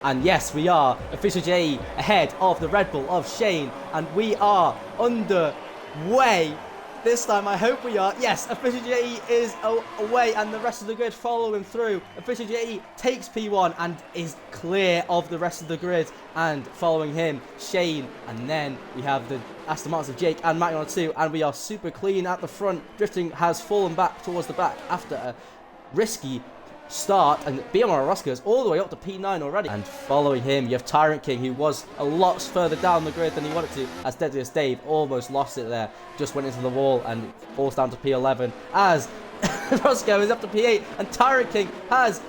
And yes, we are official JE ahead of the Red Bull of Shane, and we are underway. This time, I hope we are. Yes, official JE is away, and the rest of the grid follow him through. Official JE takes P1 and is clear of the rest of the grid, and following him, Shane, and then we have the Aston Martins of Jake and Matty on 2, and we are super clean at the front. Drifting has fallen back towards the back after a risky start, and BMRL Roscoe is all the way up to P9 already. And following him, you have Tyrant King, who was a lot further down the grid than he wanted to, as Deadliest Dave almost lost it there, just went into the wall and falls down to P11, as Roscoe is up to P8, and Tyrant King has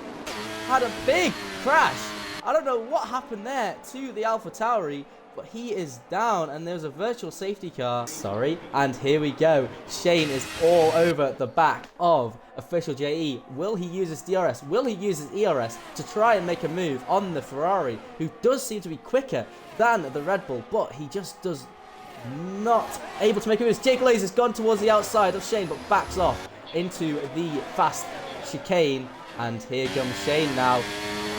had a big crash. I don't know what happened there to the Alpha Tauri, but he is down, and there's a virtual safety car. Sorry. And here we go. Shane is all over the back of official JE. Will he use his DRS? Will he use his ERS to try and make a move on the Ferrari, who does seem to be quicker than the Red Bull, but he just does not able to make a move. Jake Lays has gone towards the outside of Shane, but backs off into the fast chicane. And here comes Shane now,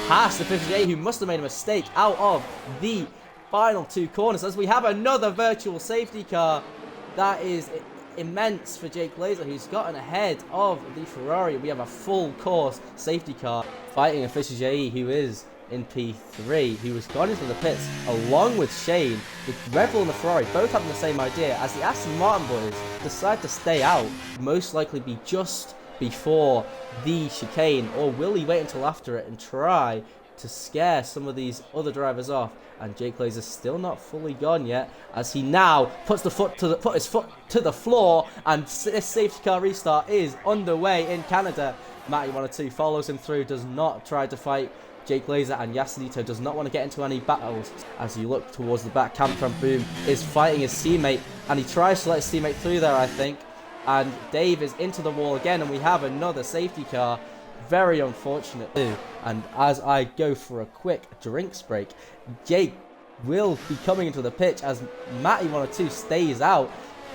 past official JE, who must have made a mistake out of the final two corners, as we have another virtual safety car. That is immense for Jake Laser, who's gotten ahead of the Ferrari. We have a full course safety car fighting official JE, who is in P3, who has gone into the pits along with Shane. The Red Bull and the Ferrari both having the same idea, as the Aston Martin boys decide to stay out, most likely be just before the chicane, or will he wait until after it and try to scare some of these other drivers off? And Jake Lays is still not fully gone yet, as he now puts his foot to the floor, and this safety car restart is underway in Canada. Matty 102 follows him through, does not try to fight Jake Laser, and Yasunito does not want to get into any battles. As you look towards the back, Camtron Boom is fighting his teammate, and he tries to let his teammate through there, I think. And Dave is into the wall again, and we have another safety car. Very unfortunate too. And as I go for a quick drinks break, Jake will be coming into the pitch as Matty 102 stays out.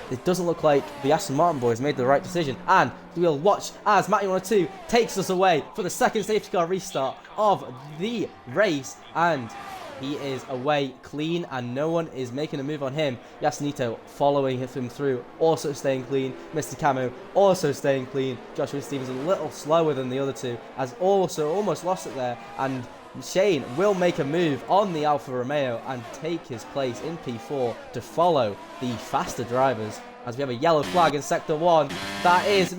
It doesn't look like the Aston Martin boys made the right decision, and we'll watch as Matty 102 takes us away for the second safety car restart of the race, and he is away clean, and no one is making a move on him. Yasunito following him through, also staying clean. Mr. Camo also staying clean. Joshua Stevens a little slower than the other two, as also almost lost it there. And Shane will make a move on the Alfa Romeo and take his place in P4 to follow the faster drivers, as we have a yellow flag in Sector 1. That is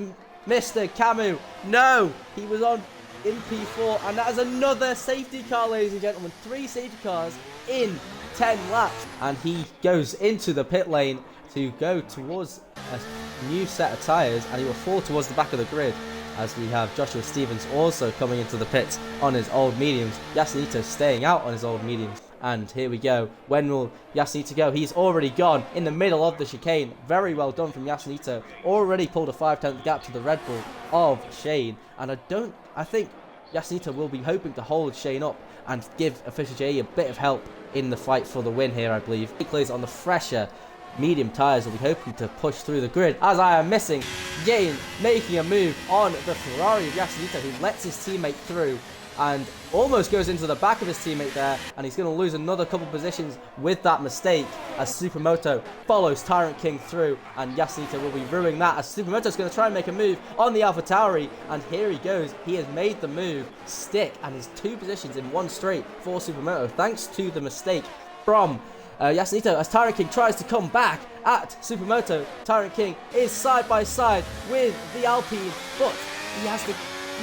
Mr. Camus. No, he was on in P4, and that is another safety car, ladies and gentlemen. 3 safety cars in 10 laps, and he goes into the pit lane to go towards a new set of tyres, and he will fall towards the back of the grid, as we have Joshua Stevens also coming into the pits on his old mediums. Yasunito staying out on his old mediums. And here we go. When will Yasunito go? He's already gone in the middle of the chicane. Very well done from Yasunito. Already pulled a 5/10 gap to the Red Bull of Shane. And I think Yasunito will be hoping to hold Shane up and give official JE a bit of help in the fight for the win here, I believe. He plays on the fresher medium tyres, will be hoping to push through the grid, as I am missing Jane making a move on the Ferrari of Yasunito, who lets his teammate through and almost goes into the back of his teammate there, and he's going to lose another couple positions with that mistake, as Supermoto follows Tyrant King through, and Yasunito will be ruining that, as Supermoto's going to try and make a move on the Alpha Tauri, and here he goes. He has made the move stick, and his 2 positions in one straight for Supermoto, thanks to the mistake from Yasunito, as Tyrant King tries to come back at Supermoto. Tyrant King is side by side with the Alpine, but he has to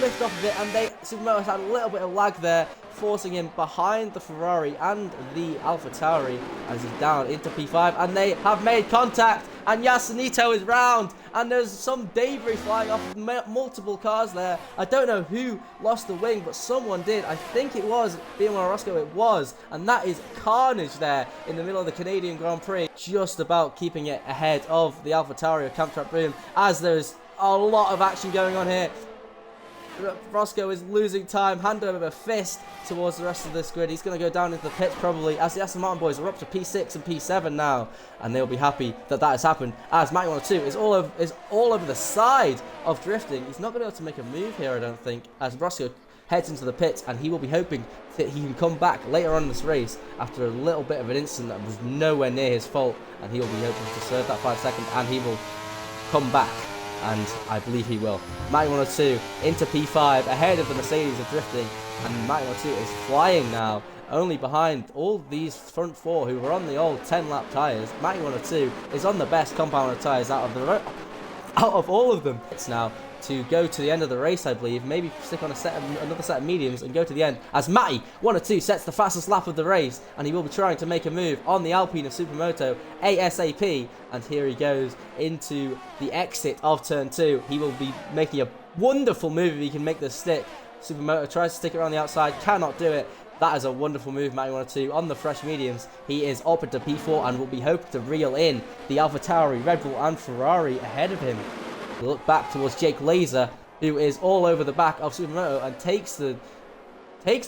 lift off a bit, and Supermoto has had a little bit of lag there, forcing him behind the Ferrari and the Alpha Tauri, as he's down into P5, and they have made contact, and Yasunito is round, and there's some debris flying off multiple cars there. I don't know who lost the wing, but someone did. I think it was BMRL Roscoe, it was, and that is carnage there in the middle of the Canadian Grand Prix, just about keeping it ahead of the Alpha Tauri of Camp Boom, as there's a lot of action going on here. Roscoe is losing time, hand over fist towards the rest of this grid. He's going to go down into the pits probably, as the Aston Martin boys are up to P6 and P7 now, and they'll be happy that that has happened, as Matty 102 is all over the side of drifting. He's not going to be able to make a move here, I don't think, as Roscoe heads into the pits, and he will be hoping that he can come back later on in this race after a little bit of an incident that was nowhere near his fault, and he will be hoping to serve that 5 seconds, and he will come back, and I believe he will. Matty 102 into P5 ahead of the Mercedes of drifting, and Matty 102 is flying now, only behind all these front 4 who were on the old 10-lap tyres. Matty 102 is on the best compound tyres out of all of them. It's now to go to the end of the race, I believe. Maybe stick on another set of mediums and go to the end, as Matty 102 sets the fastest lap of the race, and he will be trying to make a move on the Alpine of Supermoto ASAP. And here he goes into the exit of turn 2. He will be making a wonderful move if he can make this stick. Supermoto tries to stick it around the outside, cannot do it. That is a wonderful move, Matty 102 on the fresh mediums. He is up into P4 and will be hoping to reel in the AlphaTauri, Red Bull and Ferrari ahead of him. We look back towards Jake Laser, who is all over the back of Supermoto and takes the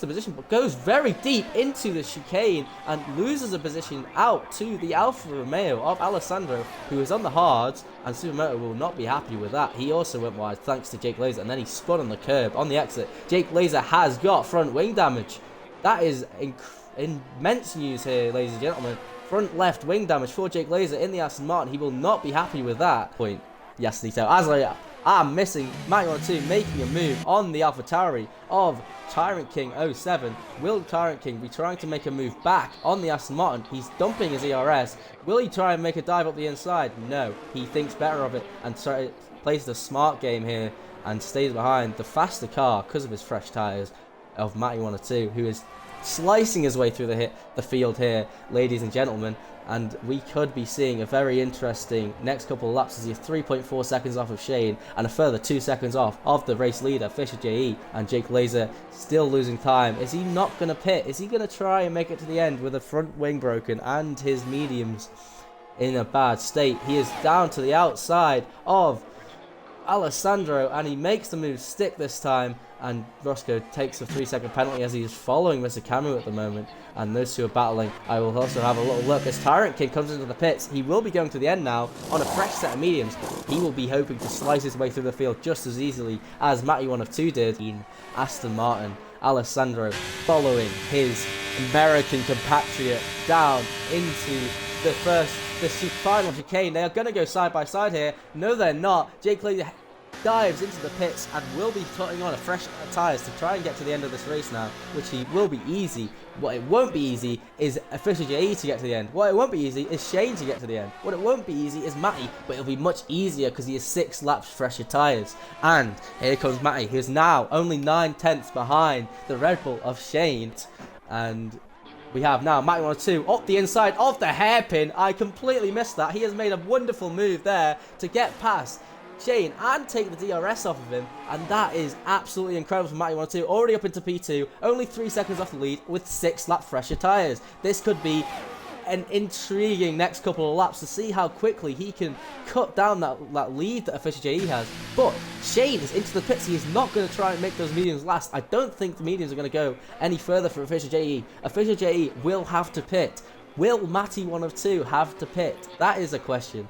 position, but goes very deep into the chicane and loses a position out to the Alfa Romeo of Alessandro, who is on the hards, and Supermoto will not be happy with that. He also went wide thanks to Jake Laser, and then he spun on the curb on the exit. Jake Laser has got front wing damage. That is immense news here, ladies and gentlemen. Front left wing damage for Jake Laser in the Aston Martin. He will not be happy with that point. Yes, so as I am missing Matty 102 making a move on the AlphaTauri of Tyrant King 07. Will Tyrant King be trying to make a move back on the Aston Martin? He's dumping his ERS. Will he try and make a dive up the inside? No, he thinks better of it and plays the smart game here and stays behind the faster car because of his fresh tyres of Matty 102, who is slicing his way through the field here, ladies and gentlemen. And we could be seeing a very interesting next couple of laps, as he's 3.4 seconds off of Shane and a further 2 seconds off of the race leader, Fisher JE, and Jake Laser still losing time. Is he not going to pit? Is he going to try and make it to the end with a front wing broken and his mediums in a bad state? He is down to the outside of Alessandro, and he makes the move stick this time, and Roscoe takes a 3-second penalty as he is following Mr. Camus at the moment, and those two are battling. I will also have a little look as Tyrant King comes into the pits. He will be going to the end now on a fresh set of mediums. He will be hoping to slice his way through the field just as easily as Matty 102 did in Aston Martin. Alessandro following his American compatriot down into the final chicane. They are going to go side by side here. No, they're not. Jake Laser dives into the pits and will be putting on a fresh tyres to try and get to the end of this race now, which he will be easy. What it won't be easy is Fisher JE to get to the end. What it won't be easy is Shane to get to the end. What it won't be easy is Matty, but it'll be much easier because he has 6 laps fresher tyres. And here comes Matty, who's now only 9/10 behind the Red Bull of Shane. And we have now Matty 102 up the inside of the hairpin. I completely missed that. He has made a wonderful move there to get past Shane and take the DRS off of him, and that is absolutely incredible for Matty 102. Already up into P2, only 3 seconds off the lead with 6 lap fresher tyres. This could be an intriguing next couple of laps to see how quickly he can cut down that lead that Fisher JE has. But Shane is into the pits. He is not going to try and make those mediums last. I don't think the mediums are going to go any further for Fisher JE. Fisher JE will have to pit. Will Matty 102 have to pit? That is a question.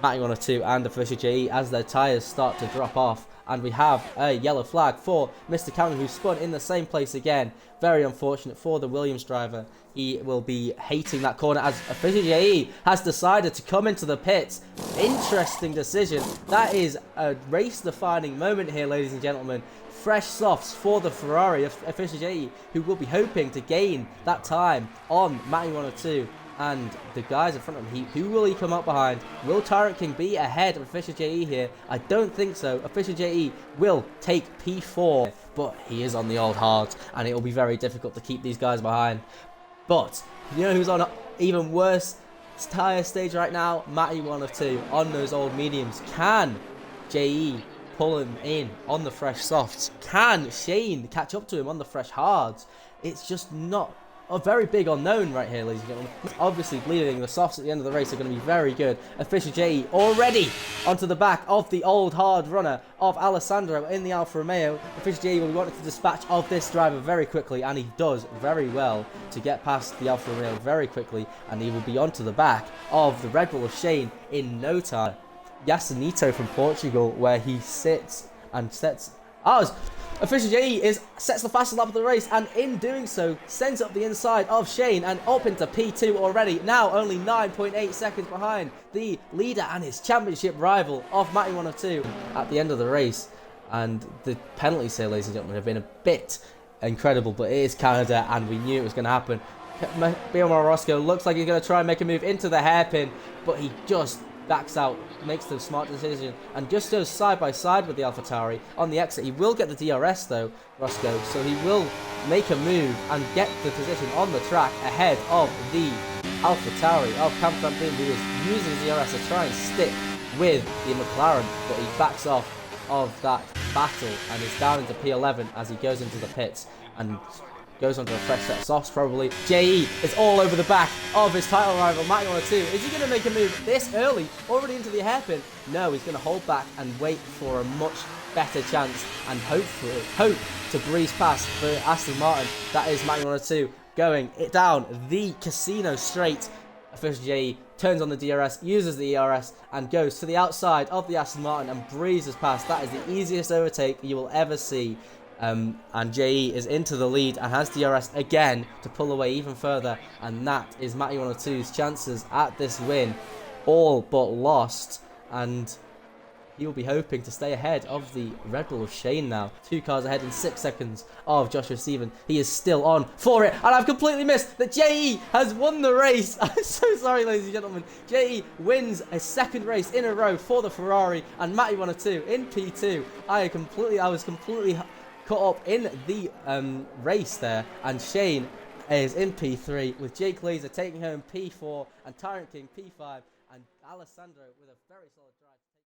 Matty 102 and Fisher JE as their tyres start to drop off. And we have a yellow flag for Mr. Cameron, who spun in the same place again. Very unfortunate for the Williams driver. He will be hating that corner as Fisher JE has decided to come into the pits. Interesting decision. That is a race-defining moment here, ladies and gentlemen. Fresh softs for the Ferrari of Fisher JE, who will be hoping to gain that time on Matty 102. And the guys in front of him, who will he come up behind? Will Tyrant King be ahead of Fisher JE here? I don't think so. Fisher JE will take P4, but he is on the old hards, and it will be very difficult to keep these guys behind. But you know who's on an even worse tyre stage right now? Matty 102 on those old mediums. Can JE pull him in on the fresh softs? Can Shane catch up to him on the fresh hards? It's just not a very big unknown right here, ladies and gentlemen. Obviously, bleeding the softs at the end of the race are going to be very good. Fisher JE already onto the back of the old hard runner of Alessandro in the Alfa Romeo. Fisher JE will be wanting to dispatch of this driver very quickly, and he does very well to get past the Alfa Romeo very quickly, and he will be onto the back of the Red Bull of Shane in no time. Yasunito from Portugal, where he sits and sets... Official JE sets the fastest lap of the race, and in doing so, sends up the inside of Shane and up into P2 already. Now only 9.8 seconds behind the leader and his championship rival of Matty 102 at the end of the race. And the penalties here, ladies and gentlemen, have been a bit incredible, but it is Canada, and we knew it was going to happen. BMRL Roscoe looks like he's going to try and make a move into the hairpin, but he just backs out, makes the smart decision, and just goes side by side with the AlphaTauri on the exit. He will get the DRS though, Roscoe, so he will make a move and get the position on the track ahead of the AlphaTauri of Camp Trampin, who is using his DRS to try and stick with the McLaren, but he backs off of that battle and is down into P11 as he goes into the pits and goes onto a fresh set of softs probably. JE is all over the back of his title rival, Matty 102. Is he going to make a move this early, already into the hairpin? No, he's going to hold back and wait for a much better chance and hope to breeze past the Aston Martin. That is Matty 102 going down the casino straight. Official JE turns on the DRS, uses the ERS, and goes to the outside of the Aston Martin and breezes past. That is the easiest overtake you will ever see. And JE is into the lead and has DRS again to pull away even further, and that is Matty 102's chances at this win all but lost, and he will be hoping to stay ahead of the Red Bull of Shane now. 2 cars ahead in 6 seconds of Joshua Stephen. He is still on for it, and I've completely missed that JE has won the race. I'm so sorry, ladies and gentlemen. JE wins a 2nd race in a row for the Ferrari, and Matty 102 in P2. I was completely caught up in the race there, and Shane is in P3 with Jake Laser taking home P4 and Tyrant King P5, and Alessandro with a very solid drive.